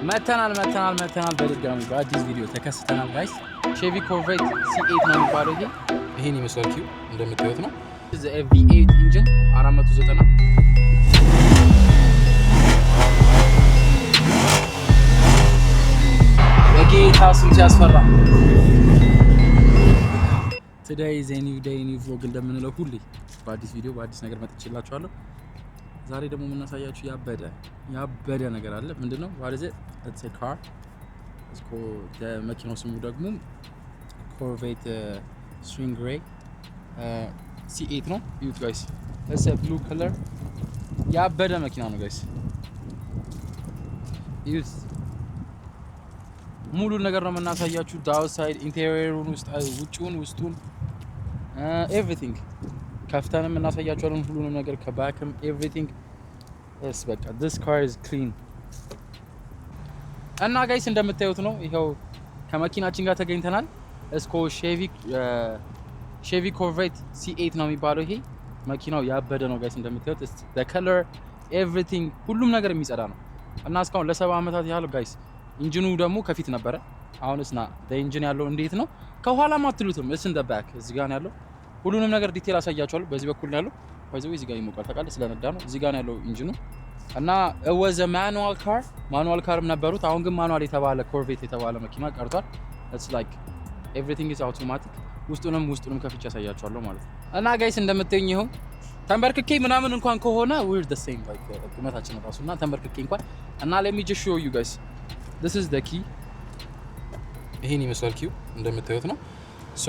መተናል በድጋሚ በአዲስ ቪዲዮ ተከስተናል ጋይስ። ቼቪ ኮርቬት C8 ነው የሚባለው። ይሄን ይመስላል ኪው እንደምታዩት ነው። V8 ኢንጂን 490 በጌታ ስም ሲያስፈራ። Today is a new day, new vlog እንደምንለው ሁሌ በአዲስ ቪዲዮ በአዲስ ነገር መጥቼላችኋለሁ። ዛሬ ደግሞ የምናሳያችሁ ያበደ ነገር አለ። ምንድነው? what is it? It's a car. It's called the መኪናው ስሙ ደግሞ Corvette Stingray C8 ነው። እዩት ጋይስ። it's a blue color. ያበደ መኪና ነው ጋይስ። እዩት። ሙሉ ነገር ነው የምናሳያችሁ። outside interior-ውን ውስጡን everything ከፍተንም እናሳያችኋለን። ሁሉንም ነገር ከባክም everything is በቃ this car is clean እና ጋይስ እንደምታዩት ነው። ይሄው ከመኪናችን ጋር ተገኝተናል። እስኮ ቼቪ ኮርቬት C8 ነው የሚባለው። ይሄ መኪናው ያበደ ነው ጋይስ እንደምታዩት። the color everything ሁሉም ነገር የሚጸዳ ነው እና እስካሁን ለ7 አመታት ያህል ጋይስ ኢንጂኑ ደግሞ ከፊት ነበረ። አሁንስ ና ኢንጂን ያለው እንዴት ነው? ከኋላም አትሉትም። እስ እንደ ባክ እዚህ ጋር ያለው ሁሉንም ነገር ዲቴል አሳያችኋለሁ። በዚህ በኩል ያለው ባይዘው እዚህ ጋር ይሞቃል ታውቃለህ፣ ስለነዳ ነው። እዚህ ጋር ያለው ኢንጂኑ እና ወዘ ማኑዋል ካርም ነበሩት። አሁን ግን ማኑዋል የተባለ ኮርቬት የተባለ መኪና ቀርቷል። it's like everything is automatic። ውስጡንም ከፍቼ አሳያችኋለሁ ማለት ነው። እና ጋይስ እንደምትኝ ይሁን ተንበርክኬ ምናምን እንኳን ከሆነ we're the same like ቁመታችን ራሱና ተንበርክኬ እንኳን እና let me just show you guys. this is the key። ይሄን ይመስላል ኪው እንደምታዩት ነው። ሶ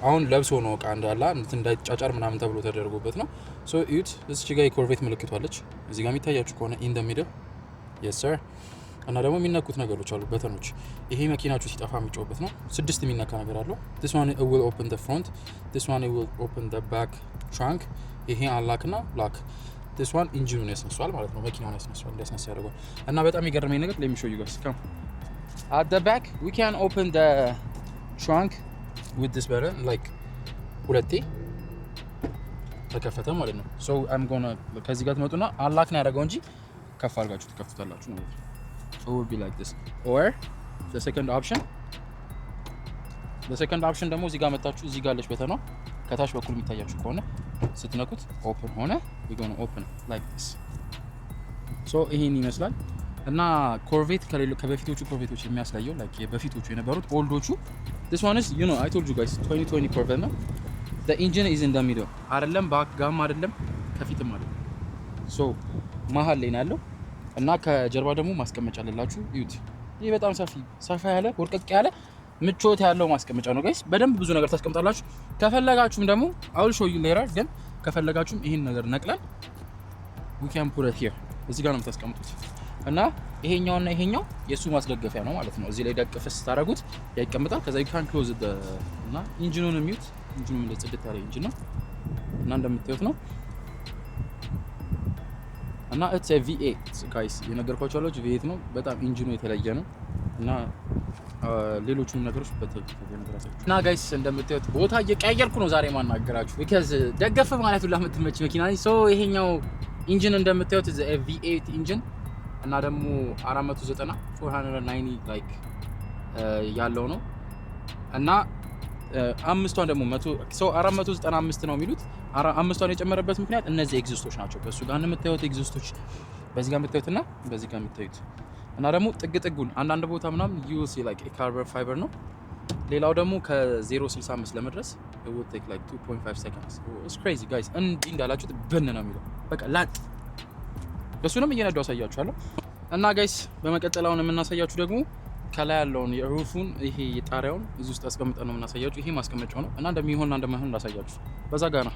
አሁን ለብሶ ነው እቃ እንዳላ እንዳይጫጫር ምናምን ተብሎ ተደርጎበት ነው። ሶ እዩት። እዚህ ጋር የኮርቬት ምልክቱ አለች። እዚህ ጋር የሚታያችሁ ከሆነ in the middle yes sir። እና ደግሞ የሚነኩት ነገሮች አሉ በተኖች። ይሄ መኪናችሁ ሲጠፋ የሚጮህበት ነው። 6 የሚነካ ነገር አለው። this one it will open the front, this one it will open the back trunk። ይሄ አንላክ እና ላክ። this one ኢንጂኑን ያስነሳል ማለት ነው። መኪናውን ያስነሳል እንዲያስነሳ ያደርጋል። እና በጣም የገረመኝ ነገር let me show you guys come at the back we can open the trunk with this button like ሁለቴ ተከፈተ ማለት ነው። so I'm gonna ከዚህ ጋር ትመጡና አንላክ ነው ያደርገው እንጂ ከፍ አድርጋችሁ ትከፍቱታላችሁ ማለት ነው። so it will be like this or the second option ደግሞ እዚህ ጋር መጣችሁ እዚህ ጋር አለች በተኗ ከታች በኩል የሚታያችሁ ከሆነ ስትነኩት ኦፕን ሆነ። we gonna open like this so ይሄን ይመስላል። እና ኮርቬት ከበፊቶቹ ኮርቬቶች የሚያስለየው like በፊቶቹ የነበሩት ኦልዶቹ this one is you know I told you guys 2020 Corvette ነው። the engine is in the middle አይደለም ባክ ጋም አይደለም ከፊትም አይደለም so መሀል ላይ ነው ያለው። እና ከጀርባ ደግሞ ማስቀመጫ አለላችሁ። እዩት። ይሄ በጣም ሰፋ ያለ ወርቀቅ ያለ ምቾት ያለው ማስቀመጫ ነው ጋይስ። በደንብ ብዙ ነገር ታስቀምጣላችሁ። ከፈለጋችሁም ደግሞ I will show you later ግን ከፈለጋችሁም ይሄን ነገር ነቅለን we can put it here እዚህ ጋር ነው የምታስቀምጡት። እና ይሄኛውና ይሄኛው የሱ ማስደገፊያ ነው ማለት ነው። እዚህ ላይ ደቅፈስ ታረጉት ያይቀመጣል። ከዛ you can close the እና ኢንጂኑን ሚዩት። ኢንጂኑ ምን ጽድት ያለ ኢንጂን ነው እና እንደምታዩት ነው። እና it's a V8 guys የነገርኳችሁ አላችሁ V8 ነው። በጣም ኢንጂኑ የተለየ ነው እና ሌሎቹም ነገሮች በተለየ ነገር አሳይቻለሁ። እና ጋይስ እንደምታዩት ቦታ እየቀያየርኩ ነው ዛሬ ማናገራችሁ because ደገፈ ማለት ሁላ የምትመች መኪና ነኝ። ሶ ይሄኛው ኢንጂን እንደምታዩት V8 ኢንጂን እና ደግሞ 490 like ያለው ነው እና አምስቷን ደግሞ 495 ነው የሚሉት። አምስቷን የጨመረበት ምክንያት እነዚህ ኤግዚስቶች ናቸው። በሱ ጋር የምታዩት ኤግዚስቶች በዚህ ጋር የምታዩትና በዚህ ጋር የምታዩት እና ደግሞ ጥጉን አንዳንድ ቦታ ምናምን you see like a carbon fiber ነው። ሌላው ደግሞ ከ0.65 ለመድረስ it would take like 2.5 seconds. it's crazy guys። እንዲህ እንዳላችሁት ብን ነው የሚለው በቃ ላጥ በሱንም እየነዳው አሳያችኋለሁ። እና ጋይስ በመቀጠላውን የምናሳያችሁ ደግሞ ከላይ ያለውን የሩፉን ይሄ የጣሪያውን እዚህ ውስጥ አስቀምጠን ነው የምናሳያችሁ። ይሄ ማስቀመጫው ነው እና እንደሚሆንና እንደማይሆን ላሳያችሁ በዛ ጋር ነው።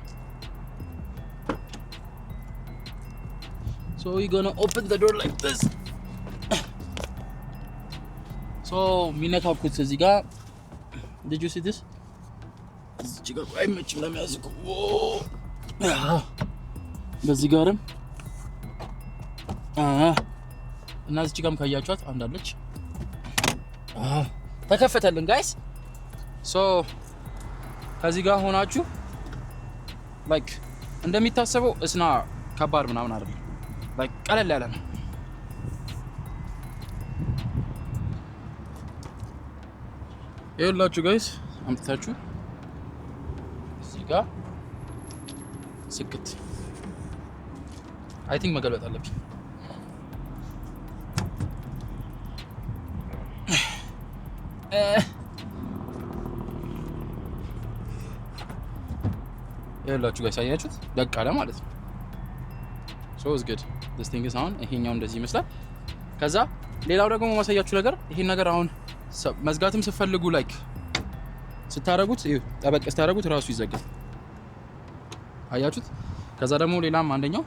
so we gonna open the door like this so ሚነካኩት እዚህ ጋር did you see this እዚህ ጋር አይመችም ለሚያዝቁ በዚህ ጋርም እና እዚህ ጋርም ካያችኋት አንዳለች ተከፈተልን ጋይስ። ሶ ከዚህ ጋር ሆናችሁ like እንደሚታሰበው እስና ከባድ ምናምን አይደለም like ቀለል ያለ ነው። ይኸውላችሁ ጋይስ አምጥታችሁ እዚህ ጋር ስክት አይ ቲንክ መገልበጥ አለብኝ። ይኸውላችሁ ጋይስ አያችሁት? ደቅ አለ ማለት ነው። ሶ ኢዝ ጉድ this thing is on ይሄኛው እንደዚህ ይመስላል። ከዛ ሌላው ደግሞ ማሳያችሁ ነገር ይሄን ነገር አሁን መዝጋትም ስትፈልጉ ላይክ ስታረጉት ጠበቅ ስታረጉት ራሱ ይዘጋል። አያችሁት? ከዛ ደግሞ ሌላም አንደኛው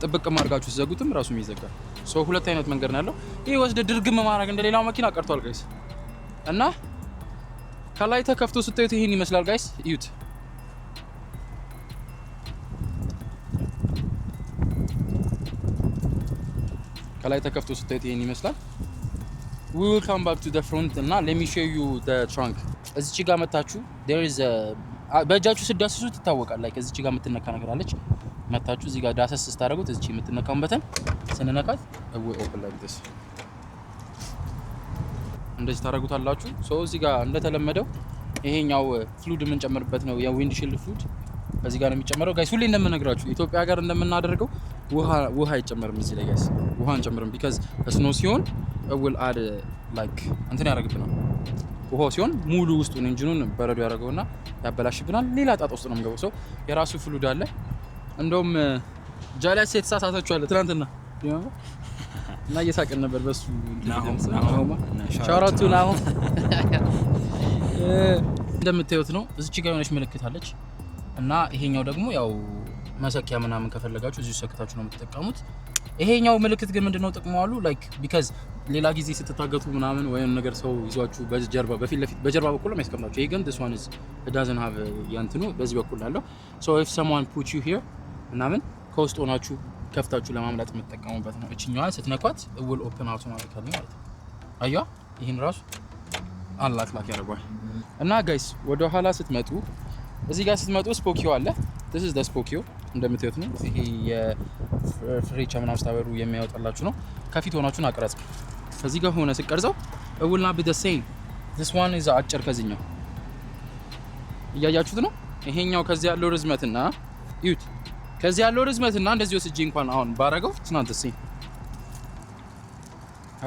ጥብቅ ማድረጋችሁ ሲዘጉትም ራሱም ይዘጋል። ሶ ሁለት አይነት መንገድ ነው ያለው። ይሄ ወስደ ድርግም ማድረግ እንደሌላው መኪና ቀርቷል ጋይስ። እና ከላይ ተከፍቶ ስታዩት ይሄን ይመስላል ጋይስ። እዩት። ከላይ ተከፍቶ ስታዩት ይሄን ይመስላል። we will come back to the front እና let me show you the trunk። እዚች ጋር መታችሁ there is a በእጃችሁ ስዳስሱት ይታወቃል። ላይክ እዚች ጋር የምትነካ ነገር አለች። መታችሁ እዚህ ጋር ዳሰስ ስታደርጉት እዚች የምትነካውን በተን ስንነካት we open like this እንደዚህ ታደርጉታላችሁ። ሶ እዚህ ጋር እንደተለመደው ይሄኛው ፍሉድ የምንጨምርበት ነው የዊንድ ሺልድ ፍሉድ በዚህ ጋር ነው የሚጨመረው ጋይስ። ሁሌ እንደምነግራችሁ ኢትዮጵያ ሀገር እንደምናደርገው ውሃ አይጨመርም እዚህ ላይ ጋይስ። ውሃ አንጨምርም ቢካዝ ስኖ ሲሆን will add like እንትን ያደርግብናል። ውሃው ሲሆን ሙሉ ውስጡን ኢንጂኑን በረዶ ያደርገውና ያበላሽብናል። ሌላ ጣጣ ውስጥ ነው የምገባው። ሰው የራሱ ፍሉድ አለ። እንደውም ጃላስ የተሳሳታችሁ አለ ትናንትና እና እየሳቀን ነበር በሱ ሻራቱ ነው። እንደምታዩት ነው እዚች ጋር የሆነች ምልክት አለች እና ይሄኛው ደግሞ ያው መሰኪያ ምናምን ከፈለጋችሁ እዚሁ ሰክታችሁ ነው የምትጠቀሙት። ይሄኛው ምልክት ግን ምንድነው ጥቅሙ አሉ ላይክ ቢካዝ ሌላ ጊዜ ስትታገቱ ምናምን ወይም ነገር ሰው ይዟችሁ በጀርባ በፊት ለፊት በጀርባ በኩል ነው የሚያስቀምጣችሁ። ይሄ ግን this one is it doesn't have ያንተኑ በዚህ በኩል አለው። so if someone put you here ምናምን ከውስጥ ሆናችሁ ከፍታችሁ ለማምለጥ የምትጠቀሙበት ነው። እቺኛዋ ስትነኳት it will open automatically ማለት ነው። አያ ይሄን ራሱ አላክ ያደርጋል። እና ጋይስ ወደ ኋላ ስትመጡ እዚህ ጋር ስትመጡ ስፖኪዮ አለ። this is the spokio እንደምታዩት ነው። ይሄ የፍሬቻ ምናምን ስታበሩ የሚያወጣላችሁ ነው። ከፊት ሆናችሁን አቀረጽ ከዚህ ጋር ሆነ ስቀርጸው it will not be the same this one is አጭር ከዚህኛው እያያችሁት ነው። ይሄኛው ከዚህ ያለው ርዝመትና እዩት ከዚህ ያለው ርዝመትና እንደዚህ ወስጄ እንኳን አሁን ባረገው it's not the same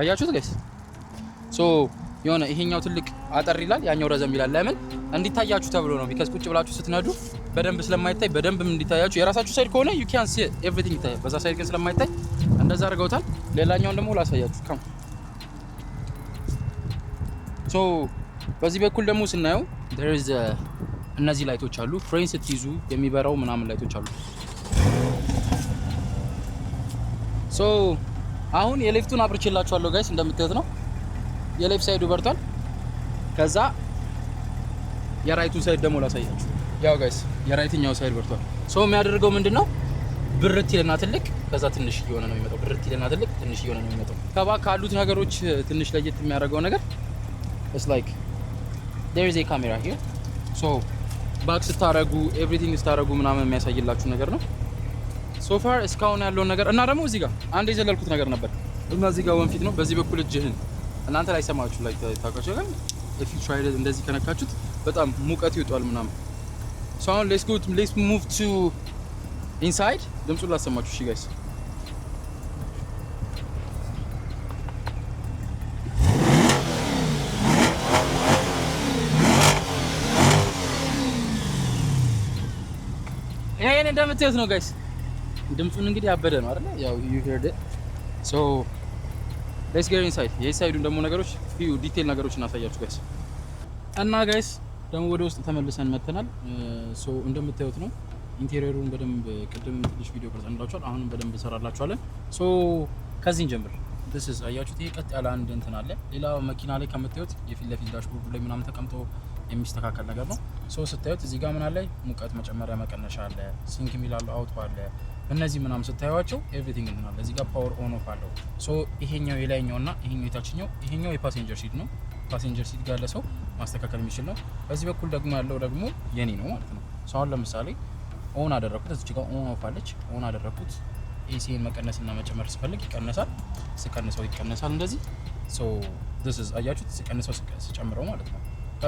አያችሁት ጋይስ። so የሆነ ይሄኛው ትልቅ አጠር ይላል ያኛው ረዘም ይላል። ለምን እንዲታያችሁ ተብሎ ነው። ቢካዝ ቁጭ ብላችሁ ስትነዱ በደንብ ስለማይታይ በደንብም እንዲታያችሁ የራሳችሁ ሳይድ ከሆነ you can see everything ይታያል። በዛ ሳይድ ግን ስለማይታይ እንደዛ አድርገውታል። ሌላኛውን ደግሞ ላሳያችሁ ካም ሶ በዚህ በኩል ደግሞ ስናየው there is እነዚህ ላይቶች አሉ። ፍሬን ስትይዙ የሚበራው ምናምን ላይቶች አሉ። ሶ አሁን የሌፍቱን አብርቼላችኋለሁ ጋይስ እንደምታዩት ነው። የሌፍት ሳይዱ በርቷል። ከዛ የራይቱ ሳይድ ደግሞ ላሳያችሁ። ያው ጋይስ የራይትኛው ሳይድ በርቷል። ሶ የሚያደርገው ምንድነው ብርት ይለና ትልቅ ከዛ ትንሽ እየሆነ ነው የሚመጣው። ብርት ይለና ትልቅ ትንሽ እየሆነ ነው የሚመጣው። ከባ ካሉት ነገሮች ትንሽ ለየት የሚያደርገው ነገር it's like there is a camera here so ባክ ስታረጉ ኤቭሪቲንግ ስታረጉ ምናምን የሚያሳይላችሁ ነገር ነው። ሶ ፋር እስካሁን ያለው ነገር እና ደግሞ እዚህ ጋር አንድ የዘለልኩት ነገር ነበር እና እዚህ ጋር ወንፊት ነው። በዚህ በኩል እጅህን እናንተ ላይ ሰማችሁ ላይ ታውቃችሁ ግን if you try it እንደዚህ ከነካችሁት በጣም ሙቀት ይወጣል ምናምን። so አሁን let's move to inside ድምፁን ላሰማችሁ እሺ ጋይስ። ይሄን እንደምታዩት ነው ጋይስ። ድምፁን እንግዲህ ያበደ ነው አይደል? ያው you heard it so let's get inside። የኢንሳይዱን ደግሞ ነገሮች ፊው ዲቴል ነገሮች እናሳያችሁ ጋይስ። እና ጋይስ ደግሞ ወደ ውስጥ ተመልሰን መተናል። ሶ እንደምታዩት ነው ኢንቴሪየሩን በደንብ ቅድም ትንሽ ቪዲዮ ቀርጸንላችኋል። አሁንም በደንብ እንሰራላችኋለን። ሶ ከዚህ እንጀምር። this is አያችሁት ይሄ ቀጥ ያለ አንድ እንትን አለ። ሌላ መኪና ላይ ከምታዩት የፊት ለፊት ዳሽቦርዱ ላይ ምናምን ተቀምጦ የሚስተካከል ነገር ነው። ሶ ስታዩት እዚህ ጋር ምን አለ ሙቀት መጨመሪያ መቀነሻ አለ። ሲንክ የሚላል አውቶ አለ። እነዚህ ምናምን ስታዩዋቸው ኤቭሪቲንግ እንትን አለ። እዚህ ጋር ፓወር ኦን ኦፍ አለው። ሶ ይሄኛው የላይኛውና ይሄኛው የታችኛው ይሄኛው የፓሴንጀር ሲት ነው። ፓሴንጀር ሲት ጋር ለሰው ማስተካከል የሚችል ነው። በዚህ በኩል ደግሞ ያለው ደግሞ የኔ ነው ማለት ነው። ሶ አሁን ለምሳሌ ኦን አደረኩት። እዚህ ጋር ኦን ኦፍ አለች። ኦን አደረኩት። ኤሲን መቀነስና መጨመር ስፈልግ ይቀነሳል። ስቀንሰው ይቀነሳል እንደዚህ። ሶ this is አያችሁት ሲቀንሰው ሲጨምረው ማለት ነው።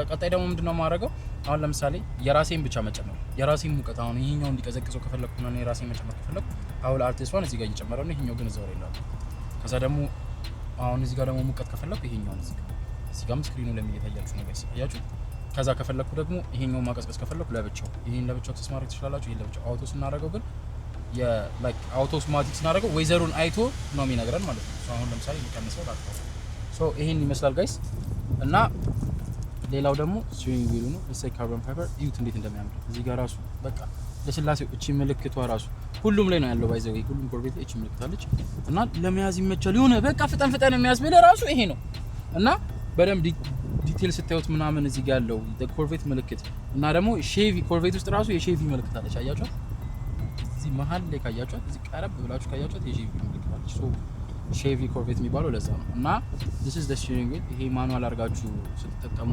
ቀጣይ ደግሞ ምንድነው ማድረገው አሁን ለምሳሌ የራሴን ብቻ መጨመር የራሴን ሙቀት አሁን ይሄኛው እንዲቀዘቅዘው ከፈለኩ ነው የራሴን መጨመር ከፈለኩ አሁን አርቲስት ዋን እዚህ ጋር እየጨመረው ነው ይሄኛው ግን እዛው ላይ ነው። ከዛ ደግሞ አሁን እዚህ ጋር ደግሞ ሙቀት ከፈለኩ ይሄኛው እዚህ ጋርም ስክሪኑ ላይ እየታያችሁ ነው ጋይስ አያችሁት። ከዛ ከፈለኩ ደግሞ ይሄኛው ማቀዝቀዝ ከፈለኩ ለብቻው ይሄን ለብቻው አክሰስ ማድረግ ትችላላችሁ። ይሄን ለብቻው አውቶ ስናደርገው ግን ላይክ አውቶማቲክ ስናደርገው ዌዘሩን አይቶ ነው የሚነግረን ማለት ነው። አሁን ለምሳሌ የሚቀንሰው ላጥፋው። ሶ ይሄን ይመስላል ጋይስ እና ሌላው ደግሞ ስቲሪንግ ዊሉ ነው። እዚህ ካርቦን ፋይበር እዩት እንዴት እንደሚያምር እዚህ ጋር ራሱ በቃ ለስላሴው እቺ ምልክቷ ራሱ ሁሉም ላይ ነው ያለው ባይዘው ሁሉም ኮርቬት እቺ ምልክት አለች እና ለመያዝ ይመቻል። የሆነ በቃ ፍጠን የሚያስብል ራሱ ይሄ ነው እና በደንብ ዲቴል ስታዩት ምናምን እዚህ ጋር ያለው ኮርቬት ምልክት እና ደግሞ ሼቪ ኮርቬት ውስጥ ራሱ የሼቪ ምልክት አለች አያችሁ። እዚህ መሀል ላይ ካያችሁ እዚህ ቀረብ ብላችሁ ካያችሁ የሼቪ ምልክት አለች። ሶ ሼቪ ኮርቬት የሚባለው ለዛ ነው እና this is the steering wheel። ይሄ ማኑዋል አድርጋችሁ ስትጠቀሙ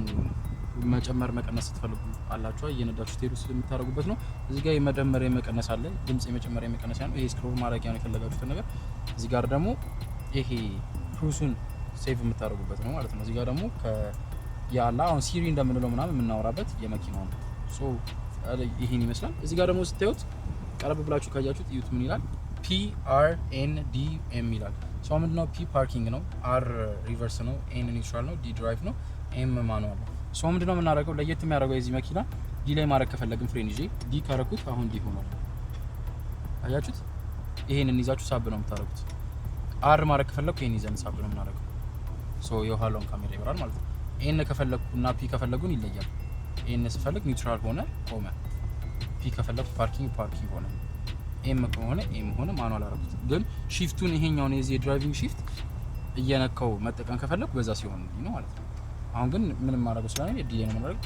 መጨመር መቀነስ ስትፈልጉ አላችሁ እየነዳችሁ ስትሄዱ ስለምታደርጉበት ነው። እዚህ ጋር የመደመር የመቀነስ አለ ድምጽ የመጨመር የመቀነስ ነው። ይሄ ስክሮል ማድረጊያ ነው የፈለጋችሁት ነገር። እዚህ ጋር ደግሞ ይሄ ክሩሱን ሴቭ የምታደርጉበት ነው ማለት ነው። እዚህ ጋር ደግሞ ያላ አሁን ሲሪ እንደምንለው ምናምን የምናወራበት የመኪናው ነው። ሶ ይሄን ይመስላል። እዚህ ጋር ደግሞ ስታዩት ቀረብ ብላችሁ ካያችሁት እዩት ምን ይላል PRNDM ይላል። ሶ ምንድነው ፒ ፓርኪንግ ነው፣ አር ሪቨርስ ነው፣ ኤን ኒውትራል ነው፣ ዲ ድራይቭ ነው፣ ኤም ማኑዋል ነው። ሶ ምንድነው የምናደርገው ለየት የሚያደርገው የዚህ መኪና ዲ ላይ ማድረግ ከፈለግን ፍሬን ይዤ ዲ ካረኩት አሁን ዲ ሆኗል አያችሁት። ይሄንን ይዛችሁ ሳብ ነው የምታደርጉት። አር ማድረግ ከፈለኩ ይሄን ይዘን ሳብ ነው የምናደርገው። ሶ የኋላውን ካሜራ ይበራል ማለት ነው። ኤን ከፈለኩ እና ፒ ከፈለጉን ይለያል። ኤን ስፈልግ ኒውትራል ሆነ ቆመ፣ ፒ ከፈለኩ ፓርኪንግ ሆነ፣ ኤም ከሆነ ኤም ሆነ ማኑዋል አደረኩት። ግን ሺፍቱን ይሄኛውን የዚህ ድራይቪንግ ሺፍት እየነካው መጠቀም ከፈለኩ በዛ ሲሆን ነው ማለት ነው። አሁን ግን ምንም ማድረግ ስለሆነ ዲ ነው ማድረግ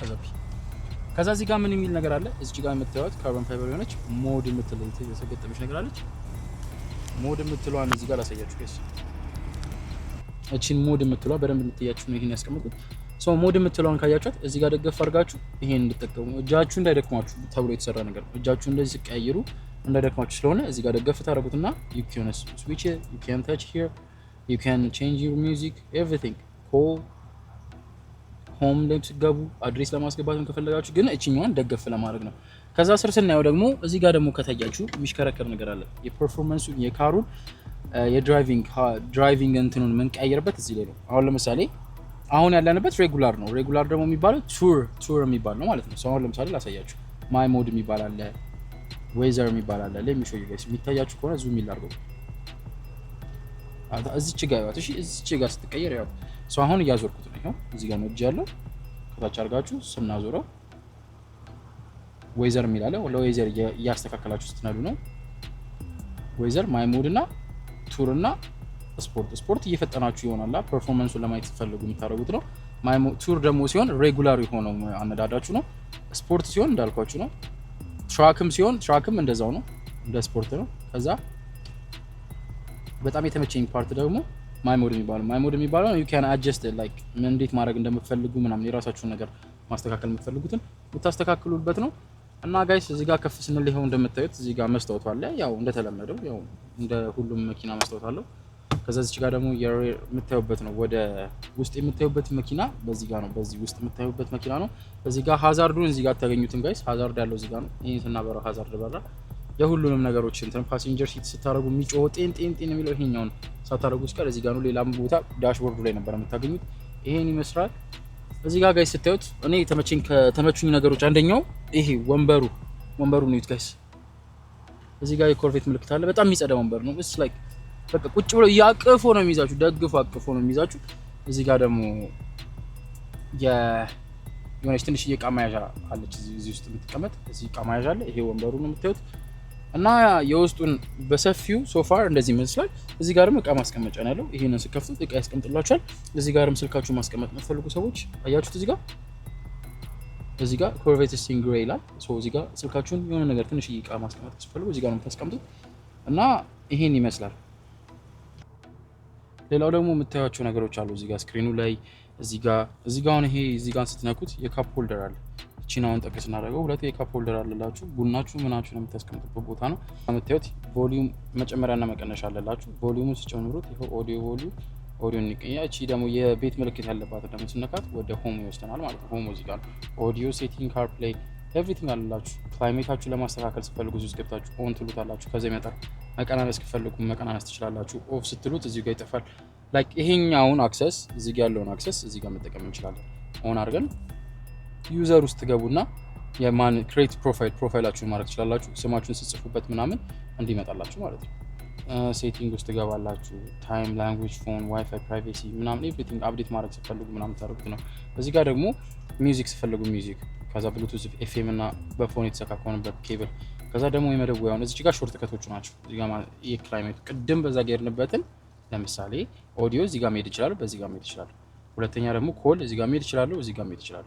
ከዛ እዚህ ጋር ምን የሚል ነገር አለ እዚህ ጋር የምታዩት ካርቦን ፋይበር የሆነች ሞድ የምትለው የተገጠመች ነገር አለች። ሞድ የምትለዋን እዚህ ጋር ላሳያችሁ ጋይስ። እቺን ሞድ የምትለዋ በደንብ የምትያችሁ ነው ይሄን ያስቀምጡት። ሶ ሞድ የምትለዋን ካያችሁት እዚህ ጋር ደገፍ አድርጋችሁ ይሄን እንድትጠቀሙ እጃችሁ እንዳይደክማችሁ ተብሎ የተሰራ ነገር ነው። እጃችሁ እንደዚህ ሲቀያየሩ እንዳይደክማችሁ ስለሆነ እዚህ ጋር ደገፍ ታደርጉትና you can switch it, you can touch here, you can change your music, everything. call ሆም ላይ ሲገቡ አድሬስ ለማስገባት ከፈለጋችሁ ግን እቺኛዋን ደገፍ ለማድረግ ነው። ከዛ ስር ስናየው ደግሞ እዚህ ጋር ደግሞ ከታያችሁ የሚሽከረከር ነገር አለ። የፐርፎርማንሱ የካሩን የድራይቪንግ እንትኑን የምንቀያየርበት እዚህ ላይ ነው። አሁን ለምሳሌ አሁን ያለንበት ሬጉላር ነው። ሬጉላር ደግሞ የሚባለው ቱር የሚባል ነው ማለት ነው። አሁን ለምሳሌ ላሳያችሁ ማይ ሞድ የሚባል አለ፣ ዌዘር የሚባል አለ። ለሚሾዩ ጋይስ የሚታያችሁ ከሆነ ዙም ይላርገው እዚች ጋር ያው እሺ፣ እዚች ጋር ስትቀየር ያው አሁን እያዞርኩት ነው። ይሄው እዚህ ጋር ነው እጅ ያለው። ከታች አድርጋችሁ ስናዞረው ዌዘር የሚላለ ለዌዘር እያስተካከላችሁ ስትነዱ ነው። ዌዘር ማይ ሞድ እና ቱር እና ስፖርት እየፈጠናችሁ ይሆናል። ፐርፎርማንሱን ለማየት ስትፈልጉ የምታደርጉት ነው። ማይ ቱር ደግሞ ሲሆን ሬጉላር የሆነው አነዳዳችሁ ነው። ስፖርት ሲሆን እንዳልኳችሁ ነው። ትራክም እንደዛው ነው፣ እንደ ስፖርት ነው። ከዛ በጣም የተመቸኝ ፓርት ደግሞ ማይ ሞድ የሚባለው you can adjust it like እንዴት ማድረግ እንደምትፈልጉ ምናምን የራሳችሁን ነገር ማስተካከል የምትፈልጉትን የምታስተካክሉበት ነው። እና ጋይስ እዚህ ጋር ከፍ ስንል ይሄው እንደምታዩት እዚህ ጋር መስታወት አለ። ያው እንደተለመደው ያው እንደ ሁሉም መኪና መስታወት አለው። ከዛ እዚህ ጋር ደግሞ የምታዩበት ነው፣ ወደ ውስጥ የምታዩበት መኪና በዚህ ጋር ነው። በዚህ ውስጥ የምታዩበት መኪና ነው። እዚህ ጋር ሃዛርዱን እዚህ ጋር ታገኙትን ጋይስ። ሃዛርድ ያለው እዚህ ጋር ነው። ይሄን ስናበራው ሃዛርድ በራ የሁሉንም ነገሮች እንትን ፓሴንጀር ሲት ስታረጉ የሚጮህ ጤን የሚለው ይሄኛውን ሳታረጉ እስከ እዚህ ጋር ነው። ሌላም ቦታ ዳሽቦርዱ ላይ ነበር የምታገኙት። ይሄን ይመስላል። እዚህ ጋር ጋይስ ስታዩት እኔ ከተመቹኝ ነገሮች አንደኛው ይሄ ወንበሩ ነው ጋይስ። እዚህ ጋር የኮርቬት ምልክት አለ። በጣም የሚጸዳ ወንበር ነው። እስ ላይክ በቃ ቁጭ ብሎ ያቅፎ ነው የሚይዛችሁ፣ ደግፎ አቅፎ ነው የሚይዛችሁ። እዚህ ጋር ደግሞ የሆነች ትንሽ እቃ መያዣ አለች እዚህ ውስጥ የምትቀመጥ። እዚህ እቃ መያዣ አለ። ይሄ ወንበሩ ነው የምታዩት። እና የውስጡን በሰፊው ሶፋር እንደዚህ ይመስላል። እዚህ ጋርም እቃ ማስቀመጫ ነው ያለው። ይሄንን ስከፍቱት እቃ ያስቀምጥላችኋል። እዚህ ጋርም ስልካችሁ ማስቀመጥ የምትፈልጉ ሰዎች አያችሁት። እዚህ ጋር ኮርቬት ስቲንግ ግሬ ይላል። እዚህ ጋር ስልካችሁን የሆነ ነገር ትንሽ እቃ ማስቀመጥ ስትፈልጉ እዚህ ጋር ነው የምታስቀምጡት። እና ይሄን ይመስላል። ሌላው ደግሞ የምታዩቸው ነገሮች አሉ እዚህ ጋር ስክሪኑ ላይ። እዚህ ጋር አሁን ይሄ እዚህ ጋር ስትነኩት የካፕ ሆልደር አለ። ቺናውን ጠቅስ እናደርገው ሁለት የካፕ ሆልደር አለላችሁ። ቡናችሁ ምናችሁ ነው የምታስቀምጡበት ቦታ ነው። የምታዩት ቮሊዩም መጨመሪያና መቀነሻ አለላችሁ። ቮሊዩሙን ሲጨምሩት ይሄው ኦዲዮ ቮሊዩም ኦዲዮ እንቀያ። እቺ ደግሞ የቤት ምልክት ያለባት ደግሞ ስነካት ወደ ሆም ይወስደናል ማለት ነው። ሆም እዚህ ጋር ኦዲዮ ሴቲንግ፣ ካር ፕሌይ ኤቭሪቲንግ አላችሁ። ክላይሜታችሁ ለማስተካከል ስትፈልጉ እዚህ ውስጥ ገብታችሁ ኦን ትሉታላችሁ። ከዛ ይመጣል። መቀናነስ ከፈልጉ መቀናነስ ትችላላችሁ። ኦፍ ስትሉት እዚህ ጋር ይጠፋል። ላይክ ይሄኛውን አክሰስ እዚህ ጋር ያለውን አክሰስ እዚህ ጋር መጠቀም እንችላለን። ኦን አድርገን ዩዘር ውስጥ ገቡና የማን ክሬት ፕሮፋይላችሁን ማድረግ ትችላላችሁ። ስማችሁን ስትጽፉበት ምናምን እንዲመጣላችሁ ማለት ነው። ሴቲንግ ውስጥ ገባላችሁ። ታይም፣ ላንጉዌጅ፣ ፎን፣ ዋይፋይ፣ ፕራይቬሲ ምናምን ኤቭሪቲንግ አፕዴት ማድረግ ስትፈልጉ ምናምን ታደርጉት ነው። እዚህ ጋር ደግሞ ሚውዚክ ስትፈልጉ ሚውዚክ፣ ከዛ ብሉቱዝ፣ ኤፍኤም እና በፎን የተሰካ ከሆነ በኬብል፣ ከዛ ደግሞ የመደወያውን እዚህ ጋር ሾርት ከቶቹ ናቸው። እዚህ ጋር የክላይሜት ቅድም በዛ ጌርንበትን ለምሳሌ ኦዲዮ እዚህ ጋር መሄድ ይችላል፣ በዚህ ጋር መሄድ ይችላል። ሁለተኛ ደግሞ ኮል እዚህ ጋር መሄድ ይችላል፣ እዚህ ጋር መሄድ ይችላል።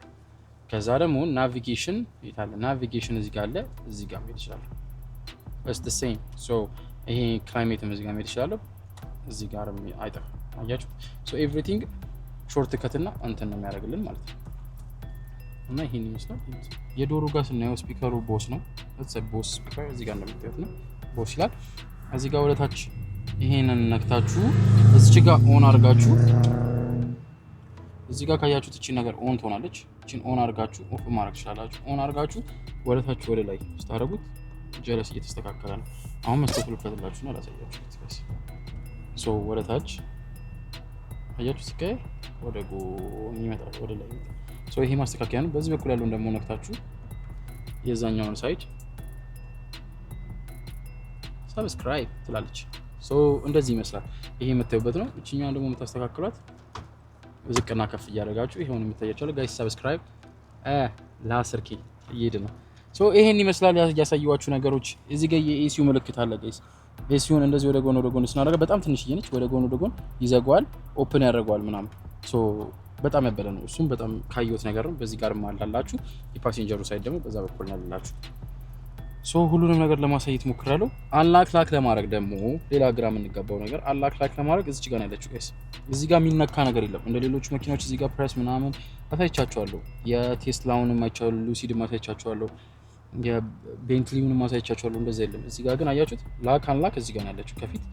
ከዛ ደግሞ ናቪጌሽን ይታለ ናቪጌሽን እዚህ ጋር አለ፣ እዚህ ጋር መሄድ ይችላል። it's the same so ይሄ ክላይሜትም እዚህ ጋር መሄድ ይችላል፣ እዚህ ጋር አይጠፋም። አያችሁ so everything ሾርት ከት እና እንትን ነው የሚያደርግልን ማለት ነው። እና ይሄን ይመስላል። የዶሮ ጋር ስናየው ስፒከሩ ቦስ ነው። let's say ቦስ ስፒከር እዚህ ጋር እንደምታዩት ነው ቦስ ይላል። እዚህ ጋር ወደታች ይሄንን ነክታችሁ እዚህ ጋር ኦን አድርጋችሁ እዚህ ጋር ካያችሁት እቺ ነገር ኦን ትሆናለች። እቺን ኦን አድርጋችሁ ኦፍ ማድረግ ትችላላችሁ። ኦን አድርጋችሁ ወደታች ወደ ላይ ስታደርጉት ጀለስ እየተስተካከለ ነው። አሁን መስተካከል ፈትላችሁ ነው ላሳያችሁ። ሶ ወደታች አያችሁ ስከይ ወደ ጎን ይመጣል፣ ወደ ላይ ይመጣል። ሶ ይሄ ማስተካከያ ነው። በዚህ በኩል ያለውን ደግሞ ነክታችሁ የዛኛውን ሳይድ ሰብስክራይብ ትላለች። ሶ እንደዚህ ይመስላል። ይሄ የምታዩበት ነው። እቺኛውን ደግሞ የምታስተካክሏት ዝቅና ከፍ እያደረጋችሁ ይሄውን የምታያችኋል ጋይስ። ሰብስክራይብ ለ10K እየሄደ ነው። ሶ ይሄን ይመስላል ያሳየኋችሁ ነገሮች። እዚህ ጋር የኤሲዩ ምልክት አለ ጋይስ። ኤሲዩን እንደዚህ ወደ ጎን ስናደርግ በጣም ትንሽዬ ነች። ወደ ጎን ይዘጋዋል፣ ኦፕን ያደርገዋል ምናምን። ሶ በጣም ያበለ ነው። እሱም በጣም ካየሁት ነገር ነው። በዚህ ጋርም አላላችሁ። የፓሴንጀሩ ሳይድ ደግሞ በዛ በኩል ያላላችሁ። ሶ ሁሉንም ነገር ለማሳየት ሞክራለሁ። አንላክ ለማድረግ ደግሞ ሌላ ግራ የምንገባው ነገር አንላክ ለማድረግ እዚህ ጋር ያለችው ጋይስ፣ እዚህ ጋር የሚነካ ነገር የለም። እንደ ሌሎች መኪናዎች እዚህ ጋር ፕሬስ ምናምን አሳይቻችኋለሁ። የቴስላውንም አይቻለሁ፣ ሉሲድም አሳይቻችኋለሁ፣ የቤንትሊውንም አሳይቻችኋለሁ። እንደዛ የለም። እዚህ ጋር ግን አያችሁት አንላክ እዚህ ጋር ያለችው ከፊት።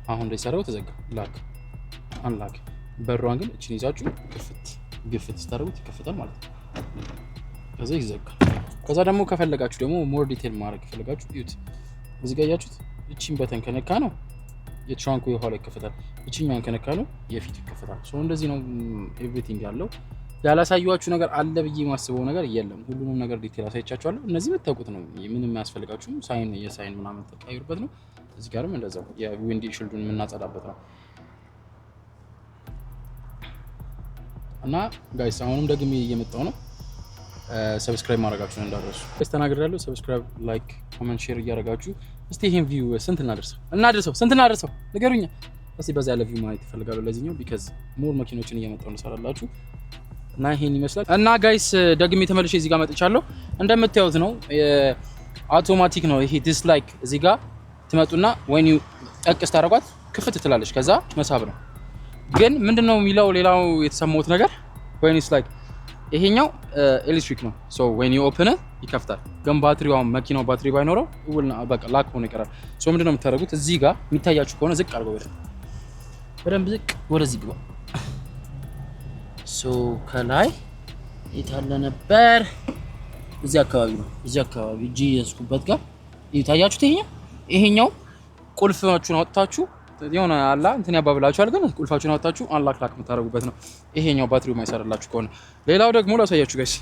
አሁን ላይ ሰራው ተዘጋ። ላክ አንላክ በሯን ግን እቺን ይዛችሁ ግፍት ስታደርጉት ይከፈታል ማለት ነው። ከዛ ይዘጋል። ከዛ ደግሞ ከፈለጋችሁ ደግሞ ሞር ዲቴል ማድረግ ከፈለጋችሁ እዩት። እዚህ ጋር ያያችሁት እቺን በተን ከነካ ነው የትራንኩ የኋላ ይከፈታል። እቺኛን ከነካ ነው የፊቱ ይከፈታል። ሶ እንደዚህ ነው ኤቭሪቲንግ ያለው። ያላሳዩዋችሁ ነገር አለ ብዬ ማስበው ነገር የለም። ሁሉንም ነገር ዲቴል አሳይቻችኋለሁ። እነዚህ የምታውቁት ነው። ምንም ያስፈልጋችሁም የሳይን ምናምን ተቀይሩበት ነው። እዚህ ጋርም እንደዛው የዊንድ ሺልዱን የምናጸዳበት ነው። እና ጋይስ አሁንም ደግሜ እየመጣው ነው። ሰብስክራይብ ማድረጋችሁን እንዳትረሱ። ተናግሬያለሁ። ሰብስክራይብ፣ ላይክ፣ ኮሜንት፣ ሼር እያደረጋችሁ እስቲ ይሄን ቪው ስንት እናደርሰው ንገሩኝ። እስቲ በዛ ያለ ቪው ማየት እፈልጋለሁ ለዚህኛው ቢካዝ ሞር መኪኖችን እየመጣው እንሰራላችሁ። እና ይሄን ይመስላል። እና ጋይስ ደግሜ ተመልሼ እዚህ ጋር መጥቻለሁ። እንደምታዩት ነው አውቶማቲክ ነው ይሄ። ዲስላይክ እዚህ ጋር ትመጡና ወይን ጠቅስ ታረጓት ክፍት ትላለች። ከዛ መሳብ ነው። ግን ምንድነው የሚለው ሌላው የተሰማሁት ነገር ወይን ዲስላይክ ይሄኛው ኤሌክትሪክ ነው። ሶ when you open it ይከፍታል። ግን ባትሪው መኪናው ባትሪ ባይኖረው በቃ ላክ ሆኖ ይቀራል። ሶ ምንድነው የምታደርጉት እዚህ ጋር የሚታያችሁ ከሆነ ዝቅ አድርገው በደንብ ዝቅ ወደዚህ ግባ። ሶ ከላይ የታለ ነበር እዚህ አካባቢ ነው። እዚህ አካባቢ እጂ ያስኩበት ጋር ይታያችሁት ይሄኛው ቁልፋችሁን አውጥታችሁ የሆነ አላ እንትን ያባብላችኋል። ግን ቁልፋችሁን አውጥታችሁ አንላክ የምታደርጉበት ነው። ይሄኛው ባትሪው ማይሰራላችሁ ከሆነ ሌላው ደግሞ ላሳያችሁ ጋይስ።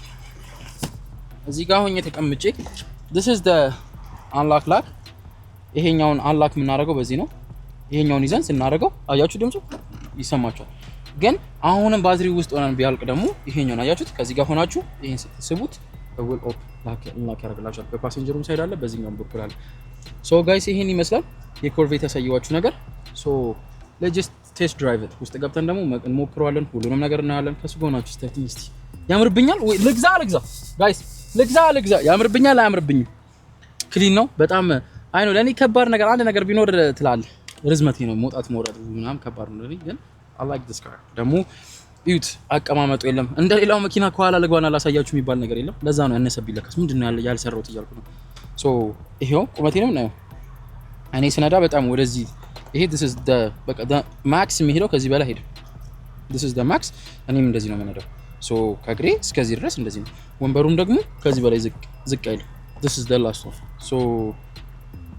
እዚህ ጋር ሆኜ ተቀምጬ this is the unlock lock። ይሄኛውን አንላክ የምናደርገው በዚህ ነው። ይሄኛውን ይዘን ስናደርገው አያችሁ ድምፁ ይሰማችኋል። ግን አሁንም ባትሪው ውስጥ ሆነን ቢያልቅ ደግሞ ይሄኛውን አያችሁት ከዚህ ጋር ሆናችሁ ይሄን ስትስቡት will open ላክ ያደርግላችኋል። በፓሴንጀሩም ሳይድ አለ፣ በዚህኛውም በኩል አለ። ሶ ጋይስ ይሄን ይመስላል የኮርቬት ያሳየዋችሁ ነገር። ሶ let's ቴስት ድራይቭ ውስጥ ገብተን ደግሞ እንሞክረዋለን። ሁሉንም ነገር እናያለን። ከሱ ጋር ናችሁ። እስቲ ያምርብኛል ወይ ልግዛ ጋይስ ልግዛ ያምርብኛል አያምርብኝም? ክሊን ነው በጣም አይ ነው። ለኔ ከባድ ነገር አንድ ነገር ቢኖር ትላል ርዝመቴ ነው መውጣት መውረድ ምናምን ከባድ ነው ለኔ። ግን I like this car ደግሞ እዩት አቀማመጡ የለም እንደ ሌላው መኪና ከኋላ ልግባና ላሳያችሁ የሚባል ነገር የለም። ለዛ ነው ያነሰብኝ። ለካስ ምንድነው ያልሰራሁት እያልኩ ነው። ሶ ይሄው ቁመቴንም ነው እኔ ስነዳ በጣም ወደዚህ ይሄ this is the በቃ ማክስ የሚሄደው ከዚህ በላይ ሄደ። this is the max እኔም እንደዚህ ነው የምነዳው ሶ ከግሬ እስከዚህ ድረስ እንደዚህ ነው ወንበሩም ደግሞ ከዚህ በላይ ዝቅ አይል this is the last one so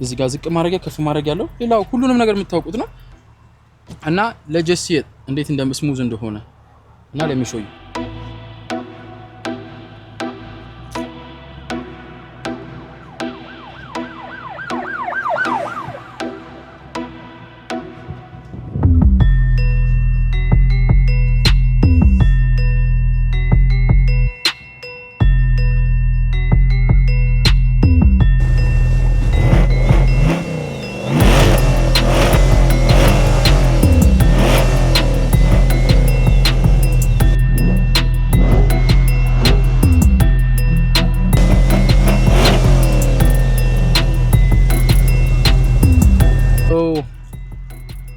እዚህ ጋር ዝቅ ማድረግ ከፍ ማድረግ ያለው ሌላው ሁሉንም ነገር የምታውቁት ነው እና ለጀስ እንዴት እንደምስሙዝ እንደሆነ እና ለሚሾዩ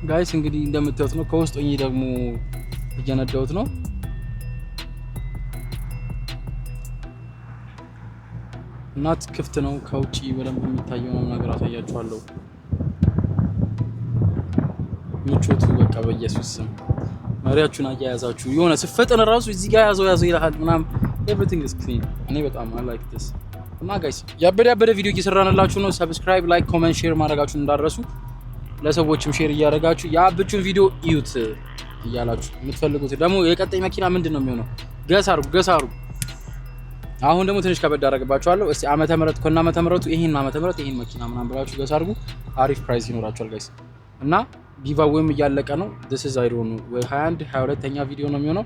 ጋይስ እንግዲህ እንደምታዩት ነው ከውስጥ ሆኜ ደግሞ እየነዳሁት ነው እናት ክፍት ነው ከውጪ በደንብ የሚታየው ነገር አሳያችኋለሁ ምቾቱ በቃ በኢየሱስ ስም ማሪያችሁን አያያዛችሁ የሆነ ስፈጠነ ራሱ እዚህ ጋር ያዘው ይላል ምናምን everything is clean እኔ በጣም I like this እና ጋይስ ያበደ ቪዲዮ እየሰራንላችሁ ነው ሰብስክራይብ ላይክ ኮሜንት ሼር ማድረጋችሁን እንዳትረሱ ለሰዎችም ሼር እያደረጋችሁ ያብቹን ቪዲዮ እዩት እያላችሁ የምትፈልጉት ደግሞ የቀጣይ መኪና ምንድነው የሚሆነው ገሳሩ አሁን ደግሞ ትንሽ ከበድ አደረግባችኋለሁ እስቲ ዓመተ ምህረት ኮና ዓመተ ምህረቱ ይሄን ዓመተ ምህረት ይሄን መኪና ምናምን ብላችሁ ገሳርጉ አሪፍ ፕራይስ ይኖራችኋል ጋይስ እና ጊቫዌም እያለቀ ነው this is I don't know ወይ 21 22ኛ ቪዲዮ ነው የሚሆነው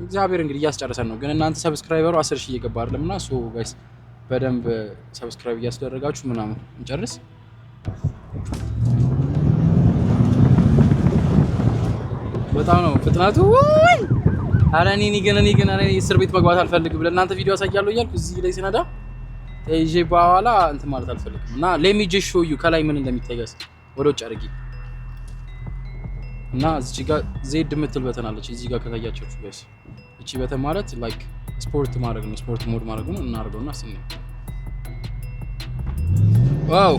እግዚአብሔር እንግዲህ እያስጨረሰን ነው ግን እናንተ ሰብስክራይበሩ 10000 እየገባ አይደለምና ሶ ጋይስ በደንብ ሰብስክራይብ እያስደረጋችሁ ምናምን እንጨርስ በጣም ነው ፍጥነቱ ወይ አረኔ ግን እስር ቤት መግባት አልፈልግም ለእናንተ ቪዲዮ አሳያለሁ እያልኩ እዚህ ላይ ሲነዳ እጄ በኋላ እንትን ማለት አልፈልግም እና let me just show you ከላይ ምን እንደሚታይስ ወደ ውጭ አድርጊ እና እዚህ ጋር ዜድ የምትል በተን አለች እዚህ ጋር ከታያችሁ ጋይስ እቺ በተን ማለት ላይክ ስፖርት ማድረግ ነው ስፖርት ሞድ ማድረግ ነው እናርገውና እስኪ ዋው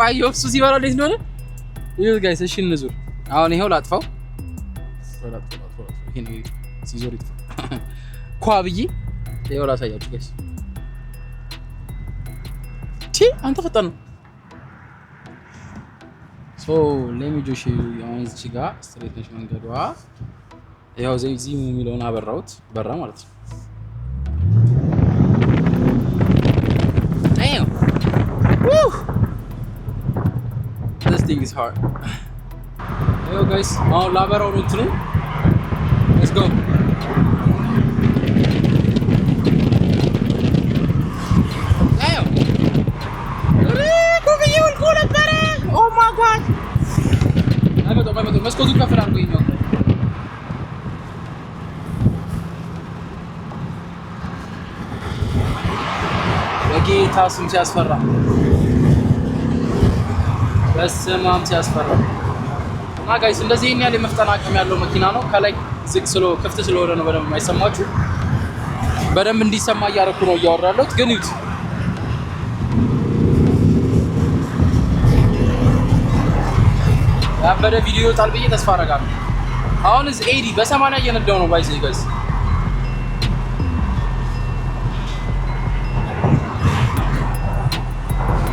አዮ እሱ ሲበራ እንዴት እንደሆነ ይኸው ጋይስ እሺ እንዙር አሁን ይሄው ላጥፋው ይሄን ሲዞር ይጥፋ ኳብዬ ይኸው ላሳያችሁ ጋይስ አንተ ፈጣን ነው ሶ let me just show you አሁን እዚህ ጋር ስትሬት ነሽ መንገዷ ይኸው እዚህ የሚለውን አበራሁት በራ ማለት ነው damn woo this thing is hard yo guys አሁን ላበራው ነው እንትኑ let's go damn ኩብዬው ልቆለበረ oh my god አይመጣም መስኮቱ ከፍል አድርጎ ይኛው በጌታ ስም ሲያስፈራ በስማም ሲያስፈራ እና ጋይስ እንደዚህ ይሄን ያለ መፍጠናቀም ያለው መኪና ነው ከላይ ክፍት ስለሆነ ነው በደንብ የማይሰማችሁ በደንብ እንዲሰማ እያደረኩ ነው እያወራለሁት ግን ይሁት ያበደ ቪዲዮ ጣል ብዬ ተስፋ አደርጋለሁ አሁን እዚህ 80 በ80 እየነዳው ነው ባይዘይ ጋይስ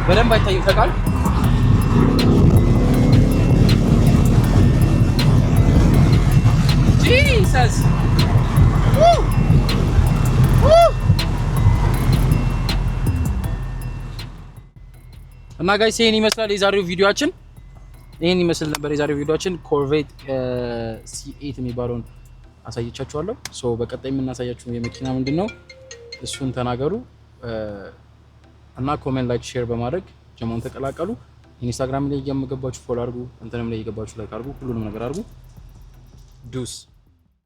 በደንብ አይታይም ተቃል Jesus እና ጋይስ ይሄን ይመስላል የዛሬው ቪዲዮአችን ይሄን ይመስል ነበር የዛሬው ቪዲዮአችን ኮርቬት C8 የሚባለውን አሳይቻችኋለሁ ሶ በቀጣይ የምናሳያችሁ የመኪና ምንድነው እሱን ተናገሩ እና ኮሜንት ላይክ ሼር በማድረግ ጀማውን ተቀላቀሉ ኢንስታግራም ላይ እየገባችሁ ፎሎ አድርጉ እንትንም ላይ እየገባችሁ ላይክ አድርጉ ሁሉንም ነገር አድርጉ ዱስ